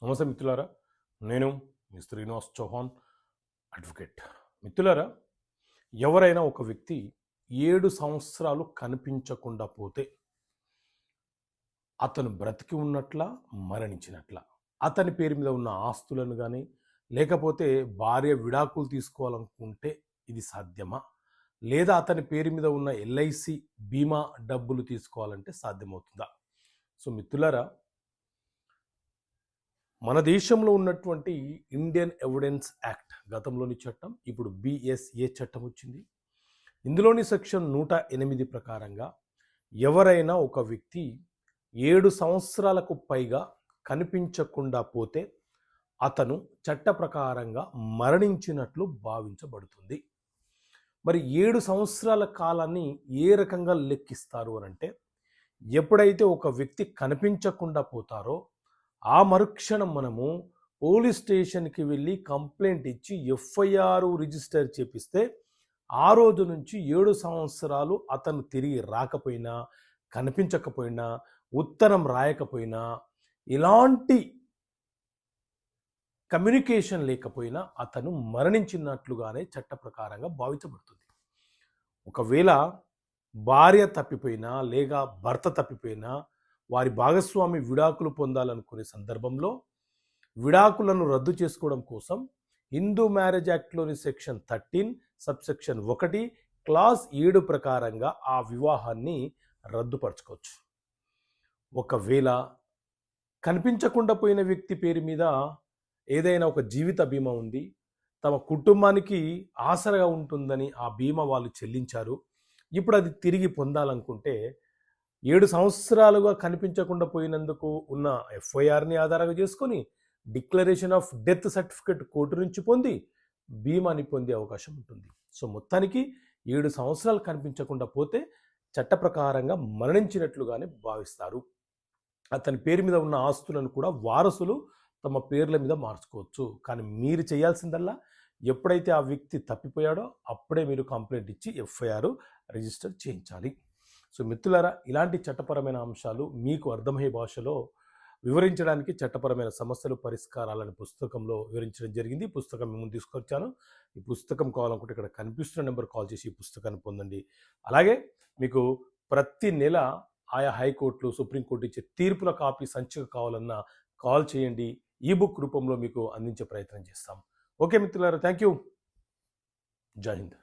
నమస్తే మిత్రులారా, నేను మీ శ్రీనివాస్ చౌహాన్ అడ్వకేట్. మిత్రులారా, ఎవరైనా ఒక వ్యక్తి 7 సంవత్సరాలు కనిపించకుండా పోతే అతను బ్రతికి ఉన్నట్లా, మరణించినట్లా? అతని పేరు మీద ఉన్న ఆస్తులను కానీ, లేకపోతే భార్య విడాకులు తీసుకోవాలనుకుంటే ఇది సాధ్యమా? లేదా అతని పేరు మీద ఉన్న ఎల్ఐసి బీమా డబ్బులు తీసుకోవాలంటే సాధ్యమవుతుందా? సో మిత్రులారా, మన దేశంలో ఉన్నటువంటి ఇండియన్ ఎవిడెన్స్ యాక్ట్ గతంలోని చట్టం, ఇప్పుడు బిఎస్ఏ చట్టం వచ్చింది. ఇందులోని సెక్షన్ 108 ప్రకారంగా ఎవరైనా ఒక వ్యక్తి 7 సంవత్సరాలకు పైగా కనిపించకుండా పోతే అతను చట్ట ప్రకారంగా మరణించినట్లు భావించబడుతుంది. మరి 7 సంవత్సరాల కాలాన్ని ఏ రకంగా లెక్కిస్తారు అని అంటే, ఎప్పుడైతే ఒక వ్యక్తి కనిపించకుండా పోతారో ఆ మరుక్షణం మనము పోలీస్ స్టేషన్కి వెళ్ళి కంప్లైంట్ ఇచ్చి ఎఫ్ఐఆర్ రిజిస్టర్ చేపిస్తే ఆ రోజు నుంచి 7 సంవత్సరాలు అతను తిరిగి రాకపోయినా, కనిపించకపోయినా, ఉత్తరం రాయకపోయినా, ఇలాంటి కమ్యూనికేషన్ లేకపోయినా అతను మరణించినట్లుగానే చట్ట ప్రకారంగా భావించబడుతుంది. ఒకవేళ భార్య తప్పిపోయినా లేక భర్త తప్పిపోయినా వారి భాగస్వామి విడాకులు పొందాలనుకునే సందర్భంలో విడాకులను రద్దు చేసుకోవడం కోసం హిందూ మ్యారేజ్ యాక్ట్లోని సెక్షన్ 13 సబ్సెక్షన్ 1 క్లాస్ 7 ప్రకారంగా ఆ వివాహాన్ని రద్దుపరచుకోవచ్చు. ఒకవేళ కనిపించకుండా పోయిన వ్యక్తి పేరు మీద ఏదైనా ఒక జీవిత బీమా ఉంది, తమ కుటుంబానికి ఆసరగా ఉంటుందని ఆ బీమా వాళ్ళు చెల్లించారు, ఇప్పుడు అది తిరిగి పొందాలనుకుంటే 7 సంవత్సరాలుగా కనిపించకుండా పోయినందుకు ఉన్న ఎఫ్ఐఆర్ని ఆధారంగా చేసుకొని declaration of death certificate court నుంచి పొంది బీమాని పొందే అవకాశం ఉంటుంది. సో మొత్తానికి 7 సంవత్సరాలు కనిపించకుండా పోతే చట్ట ప్రకారంగా మరణించినట్లుగానే భావిస్తారు. అతని పేరు మీద ఉన్న ఆస్తులను కూడా వారసులు తమ పేర్ల మీద మార్చుకోవచ్చు. కానీ మీరు చేయాల్సిందల్లా, ఎప్పుడైతే ఆ వ్యక్తి తప్పిపోయాడో అప్పుడే మీరు కంప్లైంట్ ఇచ్చి ఎఫ్ఐఆర్ రిజిస్టర్ చేయించాలి. సో మిత్రులారా, ఇలాంటి చట్టపరమైన అంశాలు మీకు అర్థమయ్యే భాషలో వివరించడానికి చట్టపరమైన సమస్యలు పరిష్కారాలని పుస్తకంలో వివరించడం జరిగింది. ఈ పుస్తకం మేము తీసుకొచ్చాను. ఈ పుస్తకం కావాలనుకుంటే ఇక్కడ కనిపిస్తున్న నెంబర్ కాల్ చేసి ఈ పుస్తకాన్ని పొందండి. అలాగే మీకు ప్రతి నెల ఆయా హైకోర్టులు, సుప్రీంకోర్టు ఇచ్చే తీర్పుల కాపీ సంచిక కావాలన్నా కాల్ చేయండి. ఈ బుక్ రూపంలో మీకు అందించే ప్రయత్నం చేస్తాం. ఓకే మిత్రులారా, థ్యాంక్ యూ. జై హింద్.